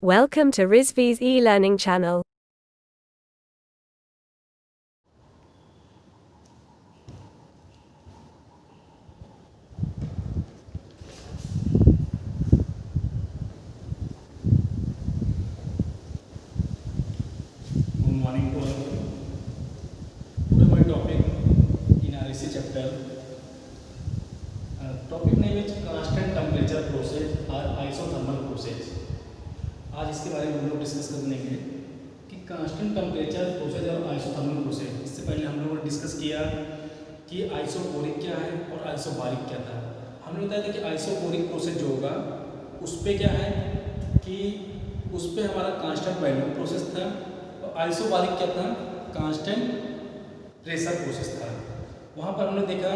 Welcome to Rizvi's e-learning channel. Good morning to all of you. Today my topic in REC chapter. Topic name is constant temperature process or isothermal process. आज इसके बारे में हम लोग discuss करेंगे कि constant temperature process और isothermal process. इससे पहले हम लोगों ने डिस्कस किया कि आइसोकोरिक क्या है और आइसोबारिक क्या था। हमने बताया था कि आइसोकोरिक प्रोसेस जो होगा उस पर क्या है कि उस पर हमारा कांस्टेंट वैल्यूम प्रोसेस था और आइसोबारिक क्या था, कांस्टेंट प्रेशर प्रोसेस था। वहाँ पर हमने देखा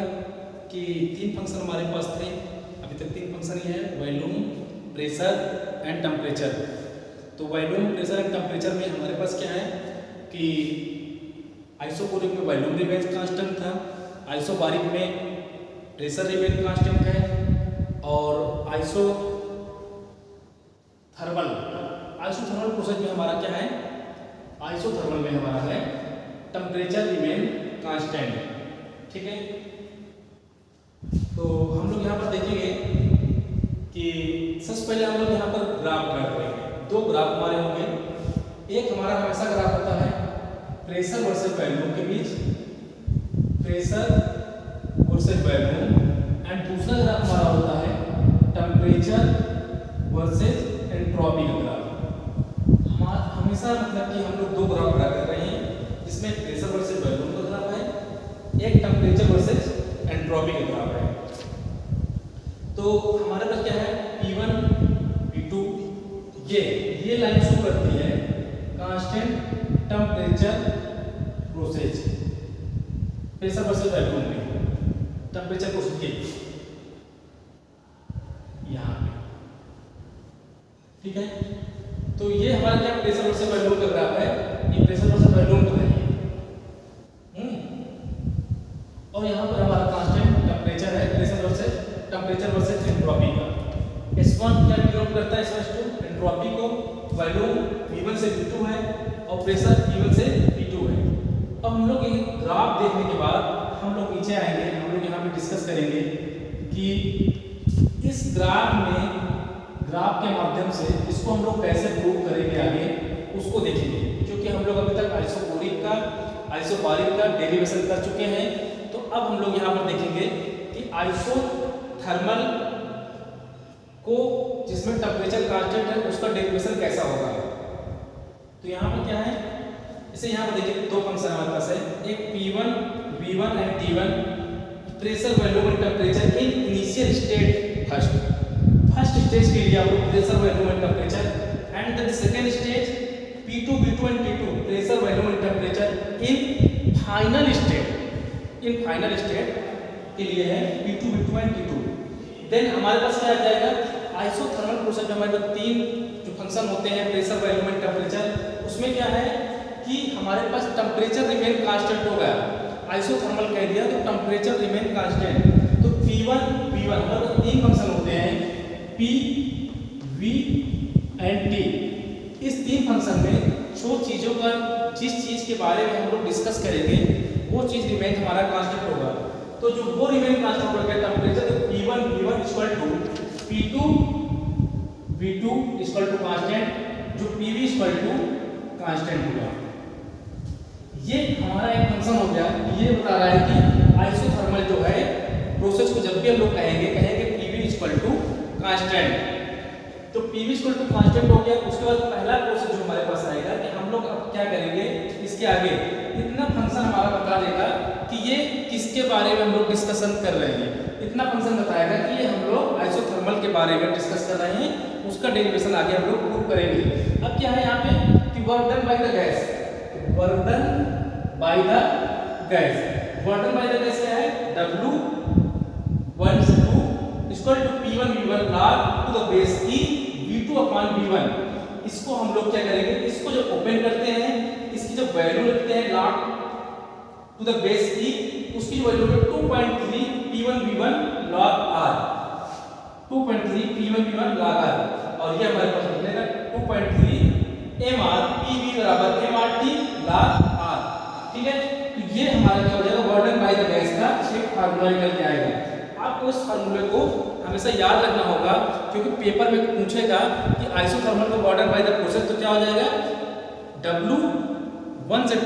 कि तीन फंक्शन हमारे पास थे, अभी तक तीन फंक्शन ही है, वॉल्यूम, प्रेशर एंड टेम्परेचर। तो वॉल्यूम, प्रेशर एंड टेम्परेचर में हमारे पास क्या है कि आइसोकोरिक में वॉल्यूम रिमेन कांस्टेंट था, आइसोबारिक में प्रेशर रिमेन कांस्टेंट है और आइसोथर्मल प्रोसेस में हमारा क्या है, आइसोथर्मल में हमारा है टेम्परेचर रिमेन कांस्टेंट। ठीक है, तो हम लोग यहाँ पर देखेंगे कि सबसे पहले हम लोग यहाँ पर ग्राफ ड्रा करेंगे। दो ग्राफ हमारे होंगे, एक हमारा हमेशा ग्राफ होता है प्रेशर वर्सेस वॉल्यूम के बीच, प्रेशर वर्सेस वॉल्यूम, एंड दूसरा ग्राफ हमारा होता है टेम्परेचर वर्सेस एंट्रोपी का ग्राफ। हमेशा मतलब कि हम लोग दो ग्राफ ड्रा कर रहे हैं, जिसमें प्रेशर वर्सेस वॉल्यूम का ग्राफ है, एक टेम्परेचर वर्सेस एंट्रोपी का ग्राफ है। तो हमारे पास क्या है, P1 P2, ये लाइन शो करती है constant temperature process, pressure versus volume में टेम्परेचर प्रोसेस के यहाँ पे। ठीक है, तो ये हमारा क्या प्रेशर वर्सेस वॉल्यूम का ग्राफ है, ये प्रेशर वर्सेस वॉल्यूम का है। और यहाँ पर हमारा कांस्टेंट टेम्परेचर है, टेम्परेचर वर्सेस एंट्रोपी का। S1 क्या डिनोट करता है, S1 एंट्रोपी को, वॉल्यूम V1 से V2 है और प्रेशर P1 से P2 है। अब हम लोग ये ग्राफ देखने के बाद हम लोग नीचे आएंगे, हम लोग यहाँ पे डिस्कस करेंगे कि इस ग्राफ के माध्यम से इसको हम लोग कैसे प्रूव करेंगे आगे, उसको देखेंगे। क्योंकि हम लोग अभी तक आइसोकोरिक का, आइसोबारिक का डेरिवेशन कर चुके हैं, तो अब हम लोग यहाँ पर देखेंगे कि आइसोथर्मल को, जिसमें टेम्परेचर कांस्टेंट है, उसका डेरिवेशन कैसा होगा। तो यहाँ पर क्या है, इसे यहाँ पर देखिए दो फंक्शन हमारे पास है, एक P1 V1 and T1, pressure volume and temperature in initial state. First stage के लिए आप लोग pressure volume and temperature, and then second stage P2 V2 and T2, pressure volume and temperature in final state के लिए है P2 V2 and T2। Then हमारे पास क्या आ जाएगा, आइसोथर्मल प्रोसेस में हमारे पास तीन जो फंक्शन होते हैं, प्रेशर वॉल्यूम एंड टेम्परेचर, उसमें क्या है कि हमारे पास टेम्परेचर रिमेन कांस्टेंट हो गया, आइसोथर्मल कह दिया तो टेम्परेचर रिमेन कांस्टेंट। तो P1 V1 हमारे पास तीन फंक्शन होते हैं, P V एंड T। इस तीन फंक्शन में जो चीज़ों का, जिस चीज़ के बारे में हम लोग डिस्कस करेंगे वो चीज़ रिमेन हमारा कांस्टेंट होगा। तो जो वो रिमेन कांस्टेंट होगा टेम्परेचर, तो P1 V1 equal to P2 V2 equal to constant, जो PV इक्वल टू कांस्टेंट होगा। ये हमारा एक फंक्शन हो गया, ये बता रहा है कि आइसोथर्मल जो है प्रोसेस को जब भी हम लोग कहेंगे PV इक्वल टू कांस्टेंट। तो PV इक्वल टू कांस्टेंट हो गया। उसके बाद पहला प्रोसेस जो हमारे पास आएगा कि हम लोग अब क्या करेंगे, इसके आगे इतना फंक्शन हमारा बता देगा कि ये किसके बारे में हम लोग डिस्कशन कर रहे हैं। इतना फंक्शन बताएगा कि ये हम लोग आइसोथर्मल के बारे में डिस्कस कर रहे हैं, उसका डेरिवेशन आगे हम लोग प्रूव करेंगे। अब क्या है यहाँ पे कि work done by the gas, work done by the gas क्या है, W12 equal to P1 V1 log to the base E V2 upon V1। इसको हम लोग क्या करेंगे, इसको जब ओपन करते हैं, इसकी जब वैल्यू लिखते हैं log to the base E, उसकी वैल्यू है 2.3 P1 V1 log R, 2.3 P1 V1 log R, और ये हमारे पास निकलेगा 2.3 mR PV बराबर mRT log R। ठीक है, तो ये हमारा क्या हो जाएगा बर्डन बाय द गैस का एक फार्मूला निकल के आएगा। आपको इस फार्मूले को हमेशा याद रखना होगा क्योंकि पेपर में पूछेगा कि आइसोथर्मल का बर्डन बाय द प्रोसेस, तो क्या हो जाएगा W 1 से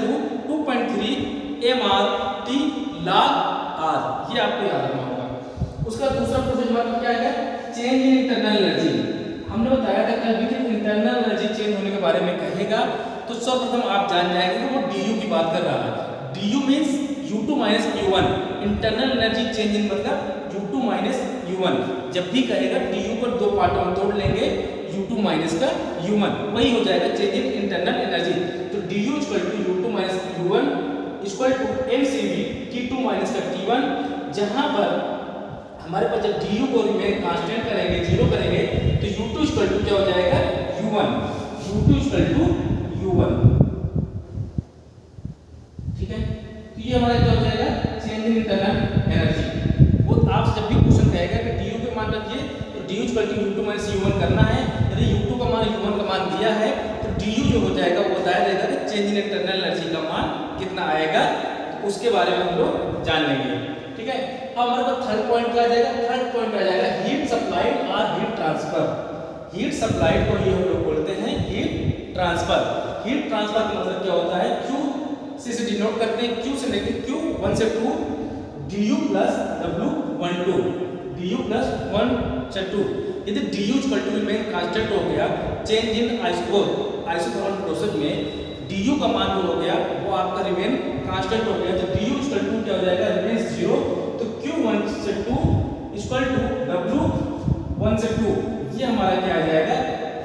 2.3 mRT log R, ये आपको याद रखना होगा। उसका दूसरा प्रोसेस हमारा क्या है चेंज इन इंटरनल एनर्जी। हमने बताया था कल भी कि इंटरनल एनर्जी चेंज होने के बारे में कहेगा तो सर्वप्रथम आप जान जाएंगे कि वो DU की बात कर रहा है। DU means U2 minus U1, internal energy change इन मतलब U2 माइनस U1। जब भी कहेगा DU को दो पार्टों में तोड़ लेंगे, U2 माइनस का U1, वही हो जाएगा चेंज इन इंटरनल एनर्जी। तो DU equal to U2 minus U1 equal to MCV T2 minus का T1, जहां पर हमारे पास जब DU को रिमेन कांस्टेंट करेंगे, जीरो करेंगे, तो U2 इक्वल टू क्या हो जाएगा U1, U2 equal to U1। ठीक है, तो ये हमारा क्या हो जाएगा चेंज इन इंटरनल एनर्जी। वो आप जब भी क्वेश्चन कहेगा कि DU के मान रखिए तो DU equal to U2 minus U1 करना है। यदि U2 का मान U1 का मान दिया है तो DU जो हो जाएगा वो बताया जाएगा कि चेंज इन इंटरनल एनर्जी का मान कितना आएगा, तो उसके बारे में हम लोग जान लेंगे। ठीक है, अब हमारे पास थर्ड पॉइंट क्या आ जाएगा, थर्ड पॉइंट आ जाएगा हीट सप्लाइड और हीट ट्रांसफर। हीट सप्लाइड को ही हम लोग बोलते हैं हीट ट्रांसफर। हीट ट्रांसफर का मतलब क्या होता है, Q से डिनोट करते हैं, Q से लेके Q 1 से 2 DU plus W 1 2 DU plus 1 से 2। यदि DU equal to remain constant हो गया चेंज इन आइसोथर्मल प्रोसेस में, DU का मान जो हो गया वो आपका रिमेन कांस्टेंट हो गया, तो DU इक्वल टू क्या हो जाएगा रिमेन 0, तो Q 1 से 2 इक्वल टू W 1 से 2, ये हमारा क्या आ जाएगा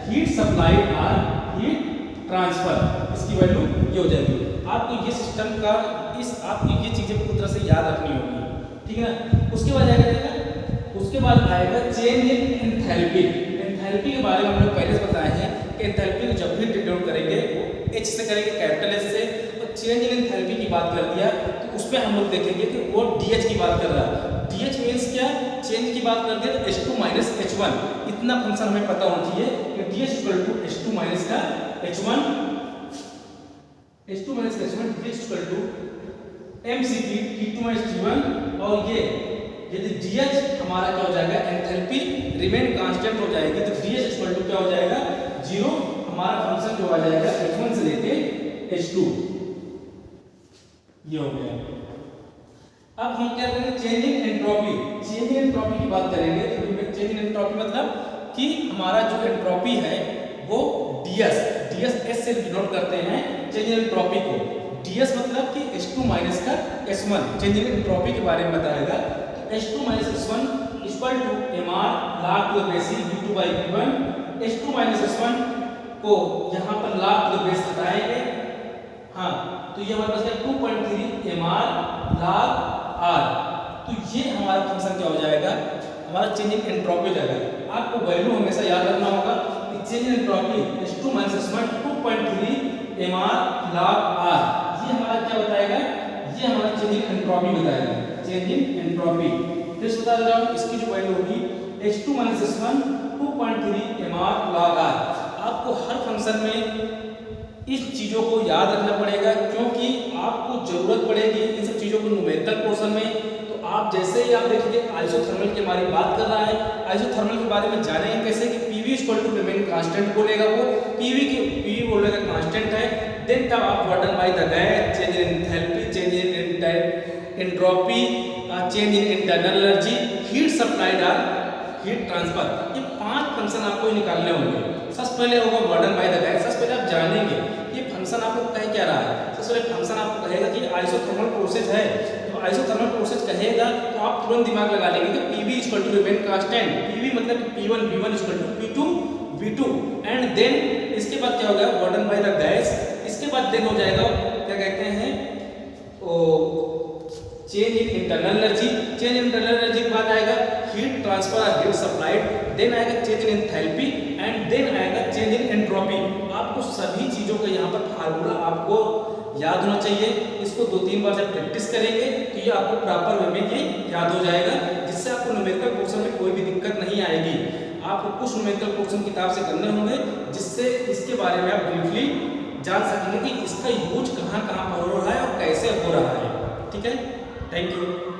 हीट सप्लाई और हीट ट्रांसफर, इसकी वैल्यू ये हो जाएगी। आपको ये सिस्टम का आपकी ये चीजें पूरी तरह से याद रखनी होगी। ठीक है ना, उसके बाद आएगा उसके बाद आएगा चेंज इन एंथैल्पी। एंथैल्पी के बारे में हम लोग पहले से बताए हैं कि एंथैल्पी को जब भी डिनोट करेंगे H से करेंगे, कैपिटल H से, और चेंज इन एंथैल्पी की बात कर दिया तो उस पर हम लोग देखेंगे कि वो DH की बात कर रहा है। DH मीन्स क्या, चेंज की बात कर दिया तो H2 माइनस H1, इतना फंक्शन हमें पता होना चाहिए कि DH equal to H2 minus का H1, H2 minus H1, DH equal to MCP T2 minus T1, और ये यदि DH हमारा क्या हो जाएगा एंथैल्पी रिमेन कांस्टेंट हो जाएगी तो DH इक्वल टू क्या हो जाएगा 0, हमारा फंक्शन जो आ जाएगा H1 से लेके H2, ये हो गया। अब हम क्या करेंगे change in entropy. Change in entropy की बात करेंगे तो चेंज इन एंट्रोपी मतलब कि हमारा जो एंट्रोपी है वो DS S से डिनोट करते हैं चेंज इन एंट्रोपी को। DS मतलब कि H2 माइनस का S1, चेंज इन एंट्रोपी के बारे में बताएगा। तो H2 minus S1 equal to mR log to the base V2 by V1। H2 minus S1 को यहाँ पर log टू द बेस हटाएंगे, हाँ, तो ये हमारे पास है 2.3 mR log R। तो ये हमारा फंक्शन क्या हो जाएगा, हमारा चेंज इन एंट्रोपी हो जाएगा। आपको वैल्यू हमेशा याद रखना होगा कि change in entropy H2 minus S1 2.3 mR log R, ये हमारा क्या बताएगा, ये हमारा चेंज इन एंट्रोपी बताएगा, चेंज इन एंट्रोपी। फिर से बता रहा हूँ इसकी जो वैल्यू होगी H2 minus S1 2.3 mR log R। आपको हर फंक्शन में इस चीजों को याद रखना पड़ेगा क्योंकि आपको जरूरत पड़ेगी इन सब चीजों को न्यूमेरिकल पोर्शन में। तो आप जैसे ही आप देखेंगे आइसोथर्मल के बारे में बात कर रहा है, आइसोथर्मल के बारे में जानेंगे कैसे कि PV equal to remain constant बोलेगा, वो PV बोलेगा कांस्टेंट है, देन तब आप burden by the gas, change in enthalpy, change in entropy, change in internal energy, heat supplied और हीट ट्रांसफर, ये 5 फंक्शन आपको निकालने होंगे। सबसे पहले होगा बर्डन बाय द गैस। सबसे पहले आप जानेंगे ये फंक्शन आपको कह क्या रहा है। सबसे पहले फंक्शन आपको कहेगा कि आइसोथर्मल प्रोसेस है, तो आइसोथर्मल प्रोसेस कहेगा तो आप तुरंत दिमाग लगा लेंगे कि PV equal to remain constant, PV मतलब P1 V1 equal to P2 V2, and then इसके बाद क्या होगा बर्डन बाय द गैस। इसके बाद देन हो जाएगा क्या कहते हैं change in internal energy. Change in internal energy के बाद आएगा हीट ट्रांसफर और हीट सप्लाइड, देन आएगा change in enthalpy and then आएगा चेंज इन एंट्रोपी। आपको सभी चीजों का यहाँ पर फार्मूला आपको याद होना चाहिए। इसको 2-3 बार जब प्रैक्टिस करेंगे तो ये आपको प्रॉपर वे में ये याद हो जाएगा, जिससे आपको न्यूमेरिकल पोर्शन में कोई भी दिक्कत नहीं आएगी। आपको कुछ न्यूमेरिकल पोर्शन किताब से करने होंगे, जिससे इसके बारे में आप ब्रीफली जान सकेंगे कि इसका यूज कहाँ कहाँ पर हो रहा है और कैसे हो रहा है। ठीक है, थैंक यू।